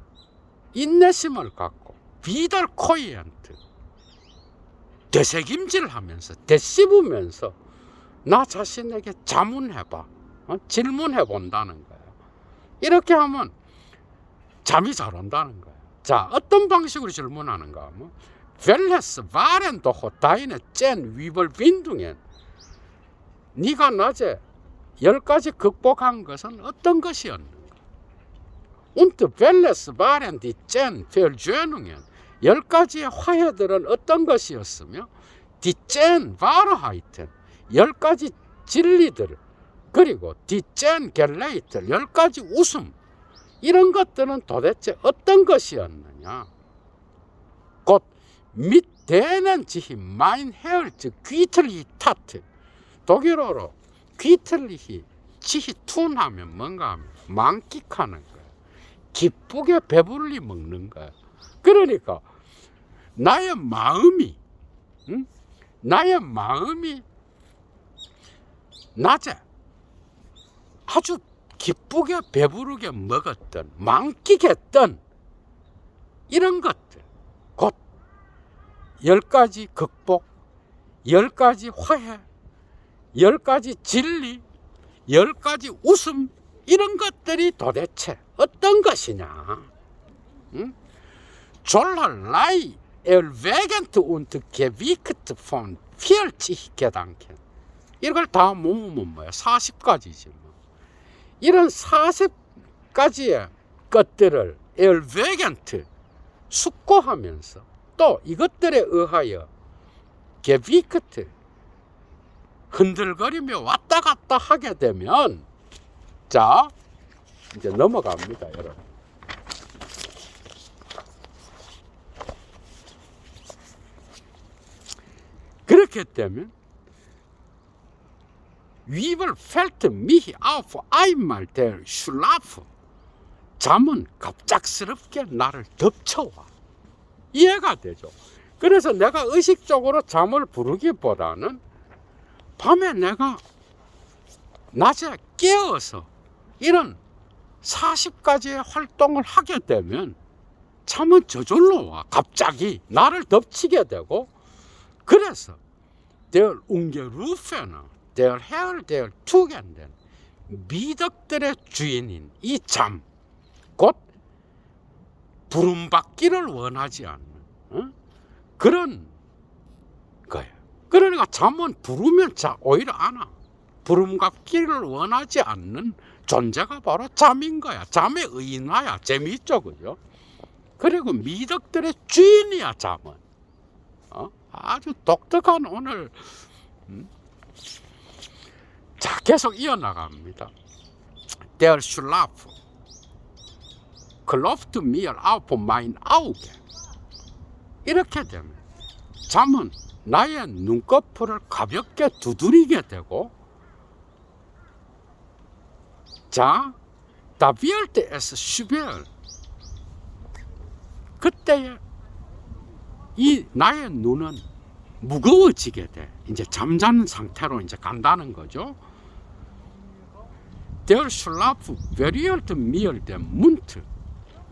인내심을 갖고 비들 코이엔트 되새김질하면서 되씹으면서 나 자신에게 자문해봐, 질문해 본다는 거예요. 이렇게 하면 잠이 잘 온다는 거예요. 자, 어떤 방식으로 질문하는가 하면 벨레스 바렌 도호 다이네 젠 위벌 빈둥엔, 네가 낮에 10가지 극복한 것은 어떤 것이었는가? 운트 벨레스 바렌 디젠 펠죄능엔, 10가지의 화해들은 어떤 것이었으며, 디젠 바르하이텐 10가지 진리들, 그리고 디젠 겔레이트 10가지 웃음, 이런 것들은 도대체 어떤 것이었느냐? 곧 밑대는 지히 마인 헤얼즈 귀틀리 타트. 독일어로 귀틀리히 지히 툰하면 뭔가 하면 만끽하는 거야. 기쁘게 배불리 먹는 거야. 그러니까 나의 마음이 낮에 아주 기쁘게 배부르게 먹었던, 만끽했던 이런 것들, 곧 10가지 극복, 10가지 화해, 10가지 진리, 10가지 웃음, 이런 것들이 도대체 어떤 것이냐? 졸랄라이 엘베겐트 운트 게비크트 폰 피얼치 게단켄. 이걸 다 모으면 뭐야? 40가지지 뭐. 이런 40가지의 것들을 엘베겐트 숙고하면서 또 이것들에 의하여 게비크트 흔들거리며 왔다 갔다 하게 되면, 자, 이제 넘어갑니다, 여러분. 이렇게 되면 We will felt me auf einmal der Schlaf. 잠은 갑작스럽게 나를 덮쳐와. 이해가 되죠. 그래서 내가 의식적으로 잠을 부르기보다는 밤에 내가 낮에 깨어서 이런 40가지의 활동을 하게 되면 잠은 저절로 와. 갑자기 나를 덮치게 되고, 그래서 Der Ungerufene, der Herr der Tugenden, 미덕들의 주인인 이 잠, 곧 부름받기를 원하지 않는 그런 거예요. 그러니까 잠은 부르면 오히려 안 와. 부름받기를 원하지 않는 존재가 바로 잠인 거야. 잠의 의인화야. 재미있죠, 그죠? 그리고 미덕들의 주인이야, 잠은. 아주 독특한 오늘. 자, 계속 이어나갑니다. Der Schlaf klopft mir auf mein Auge. 이렇게 되면 잠은 나의 눈꺼풀을 가볍게 두드리게 되고, 자, da wird es schwer. 그때에 이 나의 눈은 무거워지게 돼. 이제 잠자는 상태로 이제 간다는 거죠. Der Schlaf berührt mir den Mund.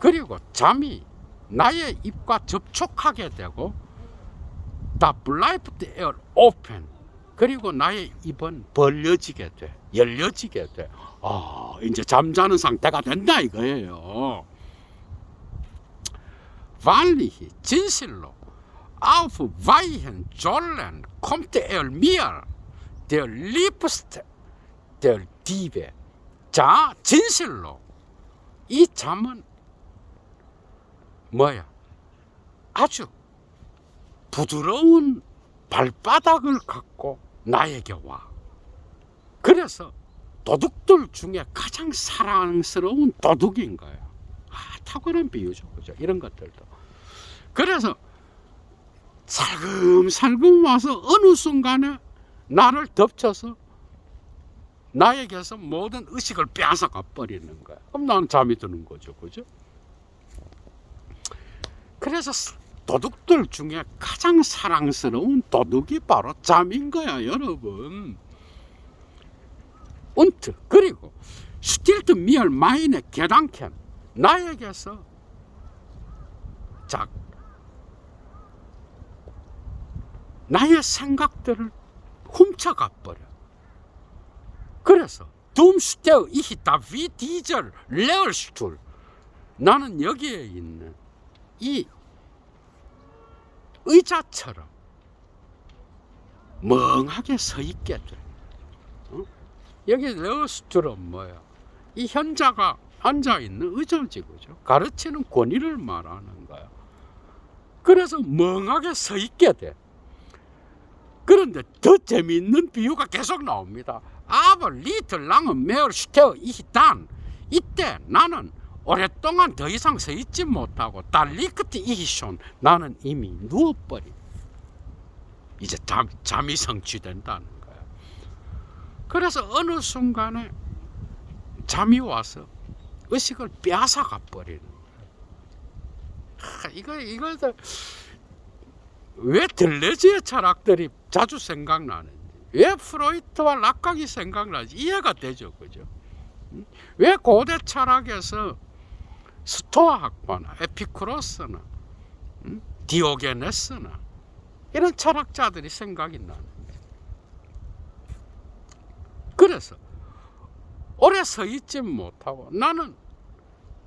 그리고 잠이 나의 입과 접촉하게 되고, da bleibt er open. 그리고 나의 입은 벌려지게 돼. 열려지게 돼. 이제 잠자는 상태가 된다 이거예요. Wahrlich, 진실로 auf weichen Jollen kommt er mir, der Liebste, der Diebe. 자, 진실로 이 잠은 뭐야? 아주 부드러운 발바닥을 갖고 나에게 와. 그래서 도둑들 중에 가장 사랑스러운 도둑인 거야. 탁월한 비유죠, 그죠? 이런 것들도. 그래서 살금살금 와서 어느 순간에 나를 덮쳐서 나에게서 모든 의식을 빼앗아가 버리는 거야. 그럼 나는 잠이 드는 거죠, 그죠? 그래서 도둑들 중에 가장 사랑스러운 도둑이 바로 잠인 거야, 여러분. Und 그리고 stilt mir meine Gedanken. 나에게서 자, 나의 생각들을 훔쳐가 버려. 그래서 Dumm stehe ich da wie dieser Lehrstuhl. 나는 여기에 있는 이 의자처럼 멍하게 서 있게 돼. 여기 레어스툴은 뭐야? 이 현자가 앉아있는 의자지, 그죠? 가르치는 권위를 말하는 거야. 그래서 멍하게 서 있게 돼. 그런데 더 재미있는 비유가 계속 나옵니다. Aber little lang mehr stehe ich dann. 이때 나는 오랫동안 더 이상 서 있지 못하고 da liegt ich schon. 나는 이미 누워버린. 이제 잠이 성취된다는 거야. 그래서 어느 순간에 잠이 와서 의식을 빼앗아가 버리는 거야. 이거 왜 들레즈의 철학들이 자주 생각나는지, 왜 프로이트와 락각이 생각나지 이해가 되죠, 그죠? 왜 고대 철학에서 스토아 학파나 에피쿠로스나 디오게네스나 이런 철학자들이 생각이 나는지. 그래서 오래 서 있지 못하고 나는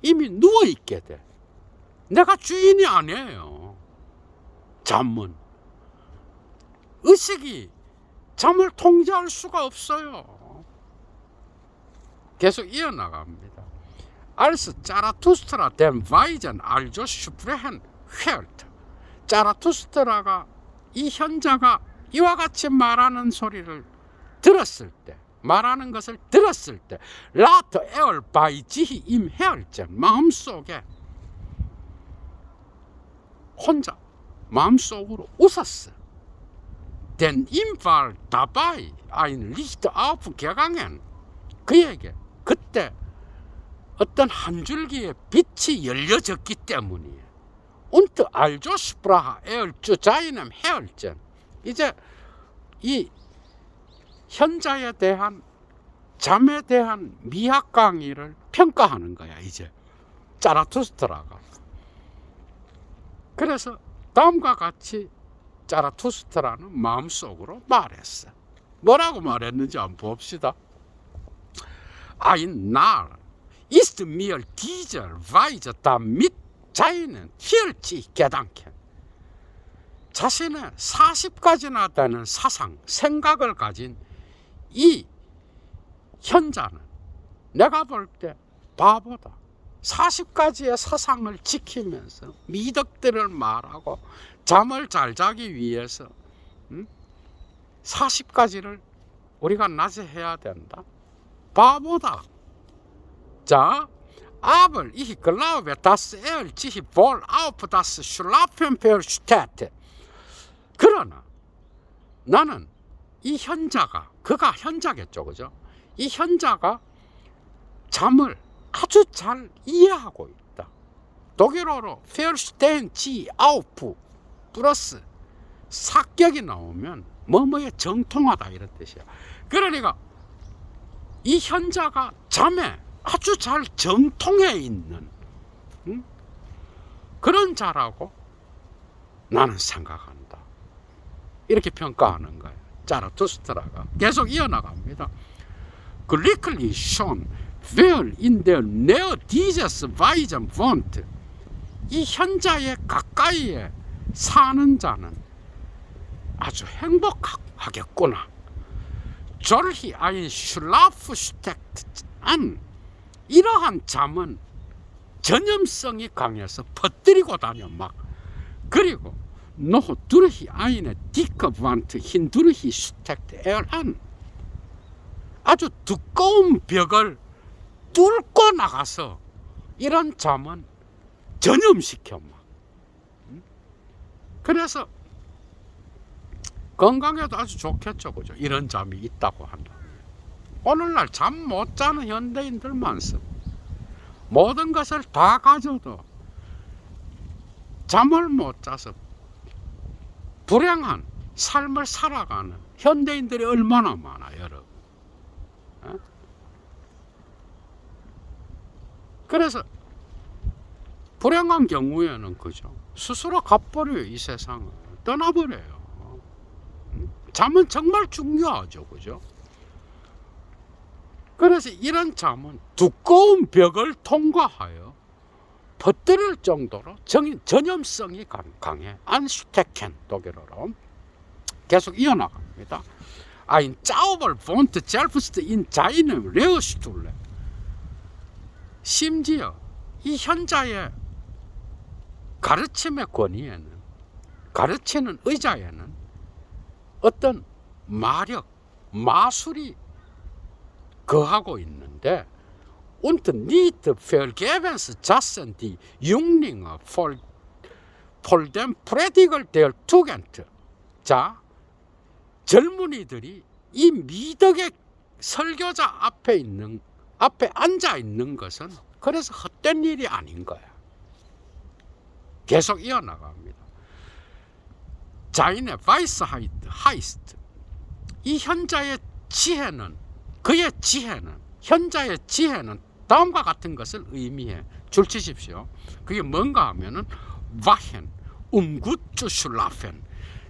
이미 누워 있게 돼. 내가 주인이 아니에요. 잠은 의식이 잠을 통제할 수가 없어요. 계속 이어나갑니다. Als Zarathustra den Weisen also sprechen hört. 자라투스트라가 이 현자가 이와 같이 말하는 소리를 들었을 때, 말하는 것을 들었을 때, 라터 에얼 바이지히 임 헤얼젠 마음속에 혼자 마음속으로 웃었어. den im Fall dabei ein Licht aufgegangen. 그에게 그때 어떤 한 줄기의 빛이 열려졌기 때문이에요. Und also sprach er zu seinem Herzen. 이제 이 현자에 대한 잠에 대한 미학 강의를 평가하는 거야. 이제 자라투스트라가. 그래서 다음과 같이 자라투스트라는 마음속으로 말했어. 뭐라고 말했는지 한번 봅시다. Ein Narr ist mir dieser Weise damit seinen 40 Gedanken. 자신의 40가지나 되는 사상, 생각을 가진 이 현자는 내가 볼 때 바보다. 40가지의 사상을 지키면서 미덕들을 말하고 잠을 잘 자기 위해서 40가지를 우리가 낮에 해야 된다. 바보다. 자, aber ich glaube, dass sich wohl auf das Schlafen versteht. 그러나 나는 이 현자가, 그가 현자겠죠, 그죠? 이 현자가 잠을 아주 잘 이해하고 있다. 독일어로 verstehen sie auf 플러스 사격이 나오면 뭐뭐에 정통하다 이런 뜻이야. 그러니까 이 현자가 잠에 아주 잘 정통해 있는 그런 자라고 나는 생각한다. 이렇게 평가하는 거예요. 자라투스트라가 계속 이어나갑니다. Glücklich schon, wer in der Nähe dieses Weisen wohnt. 이 현자의 가까이에 사는 자는 아주 행복하겠구나. Solch ein Schlaf steckt an. 이러한 잠은 전염성이 강해서 퍼뜨리고 다녀 막. 그리고 noch durch eine dicke Wand hindurch steckt er an. 아주 두꺼운 벽을 뚫고 나가서 이런 잠은 전염시켜 막. 그래서 건강에도 아주 좋겠죠, 그죠? 이런 잠이 있다고 한다. 오늘날 잠 못 자는 현대인들 많습니다. 모든 것을 다 가져도 잠을 못 자서 불행한 삶을 살아가는 현대인들이 얼마나 많아, 여러분. 그래서 불행한 경우에는 그죠, 스스로 가버려요. 이 세상을 떠나버려요. 잠은 정말 중요하죠, 그죠? 그래서 이런 잠은 두꺼운 벽을 통과하여 퍼뜨릴 정도로 전염성이 강해. 안슈테켄 독일어로 계속 이어나갑니다. Ein Zauber wohnt selbst in seinem Lehrstuhl. 심지어 이 현자의 가르침의 권위에는, 가르치는 의자에는 어떤 마력, 마술이 거하고 있는데 und nicht vergebens saßen die Jünglinge vor dem Prediger der Tugend. 자, 젊은이들이 이 미덕의 설교자 앞에 앉아 있는 것은 그래서 헛된 일이 아닌 거야. 계속 이어나갑니다. Seine Weisheit heißt. 이 현자의 지혜는, 그의 지혜는, 현자의 지혜는 다음과 같은 것을 의미해. 줄 치십시오. 그게 뭔가 하면은 wachen, gut zu schlafen.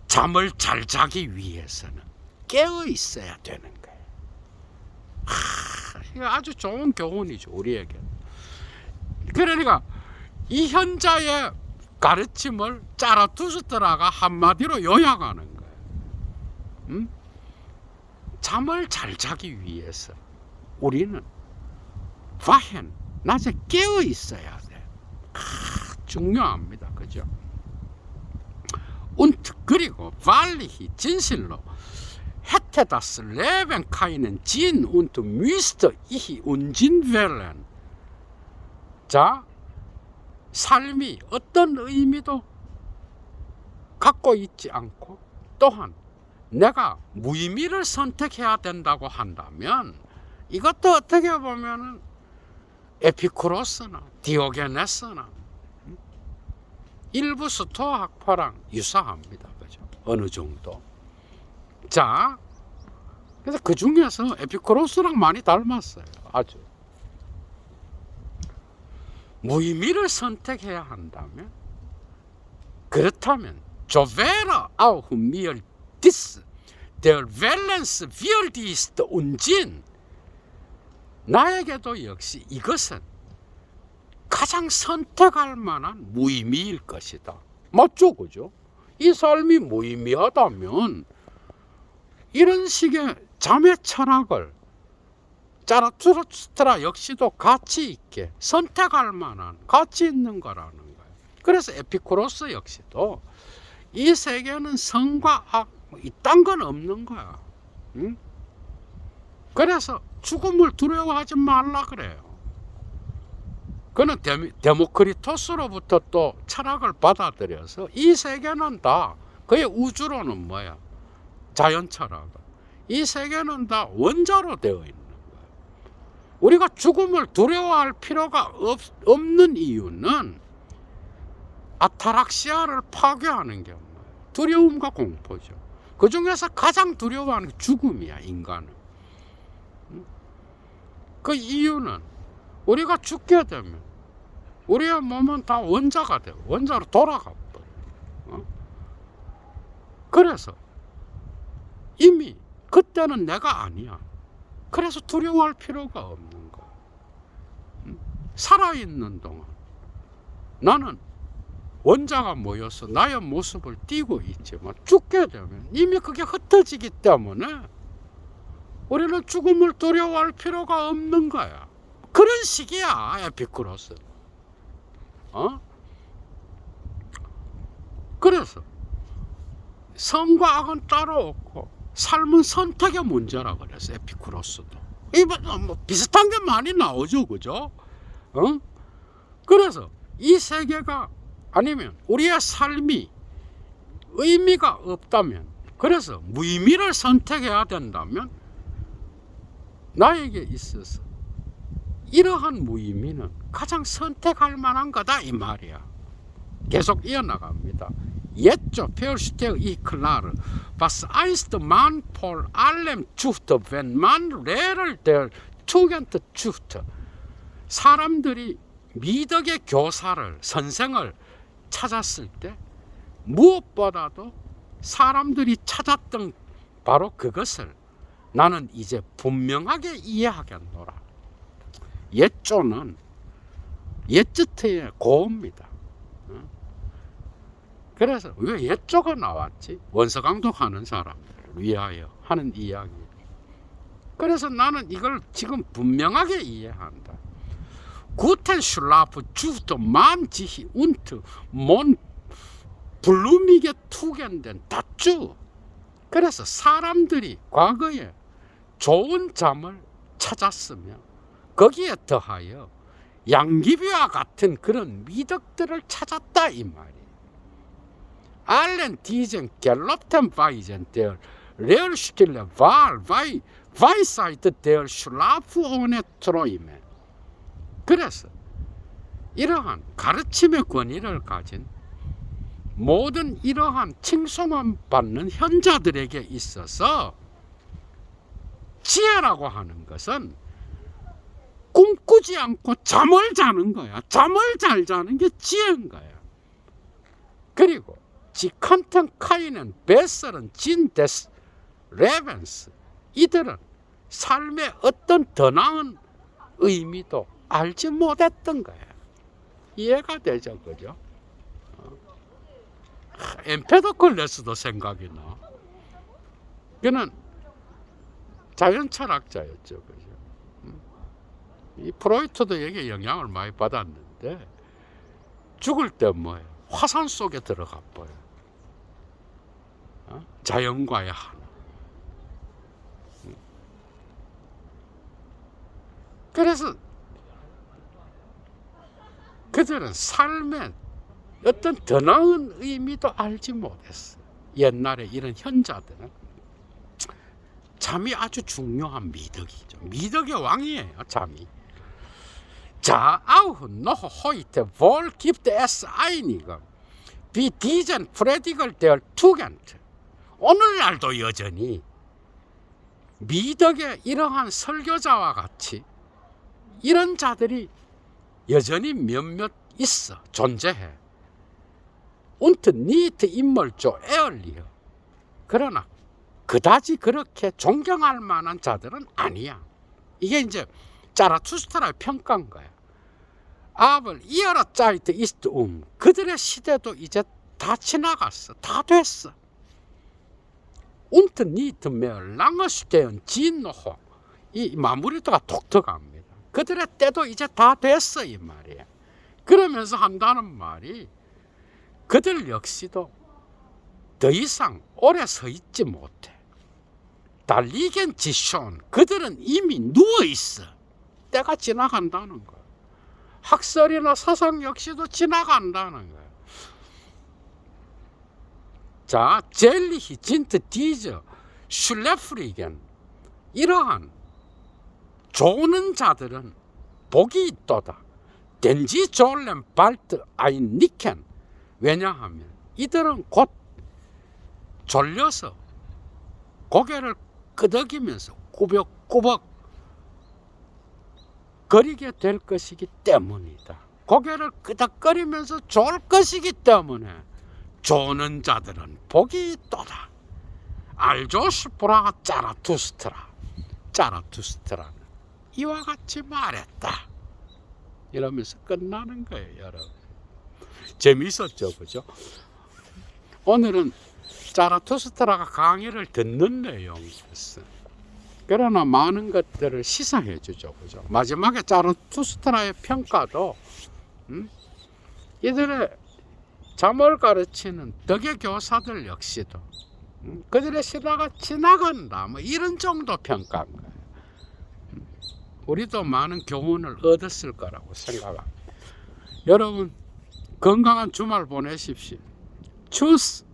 잠을 잘 자기 위해서는 깨어 있어야 되는 거예요. 이거 아주 좋은 교훈이죠, 우리에게. 그러니까 이 현자의 가르침을 자라투스트라가 한마디로 요약하는 거예요. 잠을 잘 자기 위해서 우리는 와헨, 낮에 깨어 있어야 돼. 중요합니다, 그죠? Und 그리고 wahrlich 진실로 hätte das Leben keinen Sinn und müsste ich Unsinn wählen. 자, 삶이 어떤 의미도 갖고 있지 않고 또한 내가 무의미를 선택해야 된다고 한다면 이것도 어떻게 보면은 에피쿠로스나 디오게네스나 일부 스토아 학파랑 유사합니다. 그죠? 어느 정도. 자, 그래서 그 중에서 에피쿠로스랑 많이 닮았어요. 아주. 무의미를 선택해야 한다면, 그렇다면 조베라 아우 미얼 디스 der Valence wird ist un진, 나에게도 역시 이것은 가장 선택할 만한 무의미일 것이다. 맞죠? 그죠? 이 삶이 무의미하다면 이런 식의 자매 철학을 자라투스트라 역시도 가치 있게 선택할 만한 가치 있는 거라는 거예요. 그래서 에피쿠로스 역시도 이 세계는 선과 악 이딴 건 없는 거야. 응? 그래서 죽음을 두려워하지 말라 그래요. 그는 데모크리토스로부터 또 철학을 받아들여서 이 세계는 다, 그의 우주로는 뭐야? 자연 철학. 이 세계는 다 원자로 되어 있는 거야. 우리가 죽음을 두려워할 필요가 없는 이유는 아타락시아를 파괴하는 게 뭐야? 두려움과 공포죠. 그 중에서 가장 두려워하는 게 죽음이야, 인간은. 그 이유는 우리가 죽게 되면 우리의 몸은 다 원자가 되고 원자로 돌아가 버려요. 그래서 이미 그때는 내가 아니야. 그래서 두려워할 필요가 없는 거야. 살아있는 동안 나는 원자가 모여서 나의 모습을 띠고 있지만 죽게 되면 이미 그게 흩어지기 때문에 우리는 죽음을 두려워할 필요가 없는 거야. 그런 식이야, 에피쿠로스. 그래서 선과 악은 따로 없고 삶은 선택의 문제라 그래서 에피쿠로스도. 이번 뭐 비슷한 게 많이 나오죠, 그죠? 그래서 이 세계가 아니면 우리의 삶이 의미가 없다면, 그래서 무의미를 선택해야 된다면 나에게 있어서 이러한 무의미는 가장 선택할 만한 거다 이 말이야. 계속 이어나갑니다. Jetzt verstehe ich klar, was einst man vor allem suchte, wenn man Lehrer der Tugend suchte. 사람들이 미덕의 교사를, 선생을 찾았을 때 무엇보다도 사람들이 찾았던 바로 그것을 나는 이제 분명하게 이해하겠노라. 옛조는 옛주트의 고입니다. 그래서 왜 옛조가 나왔지? 원서강독하는 사람들을 위하여 하는 이야기. 그래서 나는 이걸 지금 분명하게 이해한다. Guten Schlaf 주도 만지히 운트 몬 블루미게 투겐된 다주. 그래서 사람들이 과거에 좋은 잠을 찾았으며 거기에 더하여 양귀비와 같은 그런 미덕들을 찾았다 이 말이에요. 알렌 디젠 갤럽텐 바이젠 데어 레얼슈킬레 발 바이사이트 데어 슐라프 오네 트로이메. 그래서 이러한 가르침의 권위를 가진 모든 이러한 칭송을 받는 현자들에게 있어서 지혜라고 하는 것은 꿈꾸지 않고 잠을 자는 거야. 잠을 잘 자는 게 지혜인 거야. 그리고 지칸텐 카이는 베설은 진데스 레벤스, 이들은 삶의 어떤 더 나은 의미도 알지 못했던 거야. 이해가 되죠, 그죠? 엠페도클레스도 생각이 나. 그는 자연철학자였죠, 그죠? 이 프로이트도 여기에 영향을 많이 받았는데 죽을 때 뭐예요? 화산 속에 들어가 버려. 자연과의 하나. 그래서 그들은 삶의 어떤 더 나은 의미도 알지 못했어. 옛날에 이런 현자들은. 잠이 아주 중요한 미덕이죠. 미덕의 왕이에요, 잠이. 자, auch noch heute wohl gibt es einige, wie diesen Prediger der Tugend. 오늘날도 여전히 미덕의 이러한 설교자와 같이 이런 자들이 여전히 몇몇 있어, 존재해. Und nicht immer so ehrlich. 그러나 그다지 그렇게 존경할 만한 자들은 아니야. 이게 이제 자라투스트라의 평가인 거야. Aber ihre Zeit ist 그들의 시대도 이제 다 지나갔어. 다 됐어. Und nicht mehr lange stehen sie noch. 이 마무리가 독특합니다. 그들의 때도 이제 다 됐어, 이 말이야. 그러면서 한다는 말이 그들 역시도 더 이상 오래 서 있지 못해. 다 liegen sie schon. 그들은 이미 누워 있어. 때가 지나간다는 거야. 학설이나 사상 역시도 지나간다는 거야. 자, 젤리히 진트 디저 슐레프리겐. 이러한 조는 자들은 복이 있도다. 덴지 졸렘 발트 아인 니켄. 왜냐하면 이들은 곧 졸려서 고개를 끄덕이면서 꾸벅꾸벅 거리게 될 것이기 때문이다. 고개를 끄덕거리면서 졸 것이기 때문에 조는 자들은 복이 있도다. 알조스프라 자라투스트라. 자라투스트라는 이와 같이 말했다. 이러면서 끝나는 거예요, 여러분. 재미있었죠, 그죠? 오늘은 자라투스트라가 강의를 듣는 내용이었어요. 그러나 많은 것들을 시사해 주죠, 그죠? 마지막에 자라투스트라의 평가도 이들의 잠을 가르치는 덕의 교사들 역시도 그들의 시대가 지나간다, 뭐 이런 정도 평가인 거예요. 우리도 많은 교훈을 얻었을 거라고 생각합니다. 여러분 건강한 주말 보내십시오. 추스.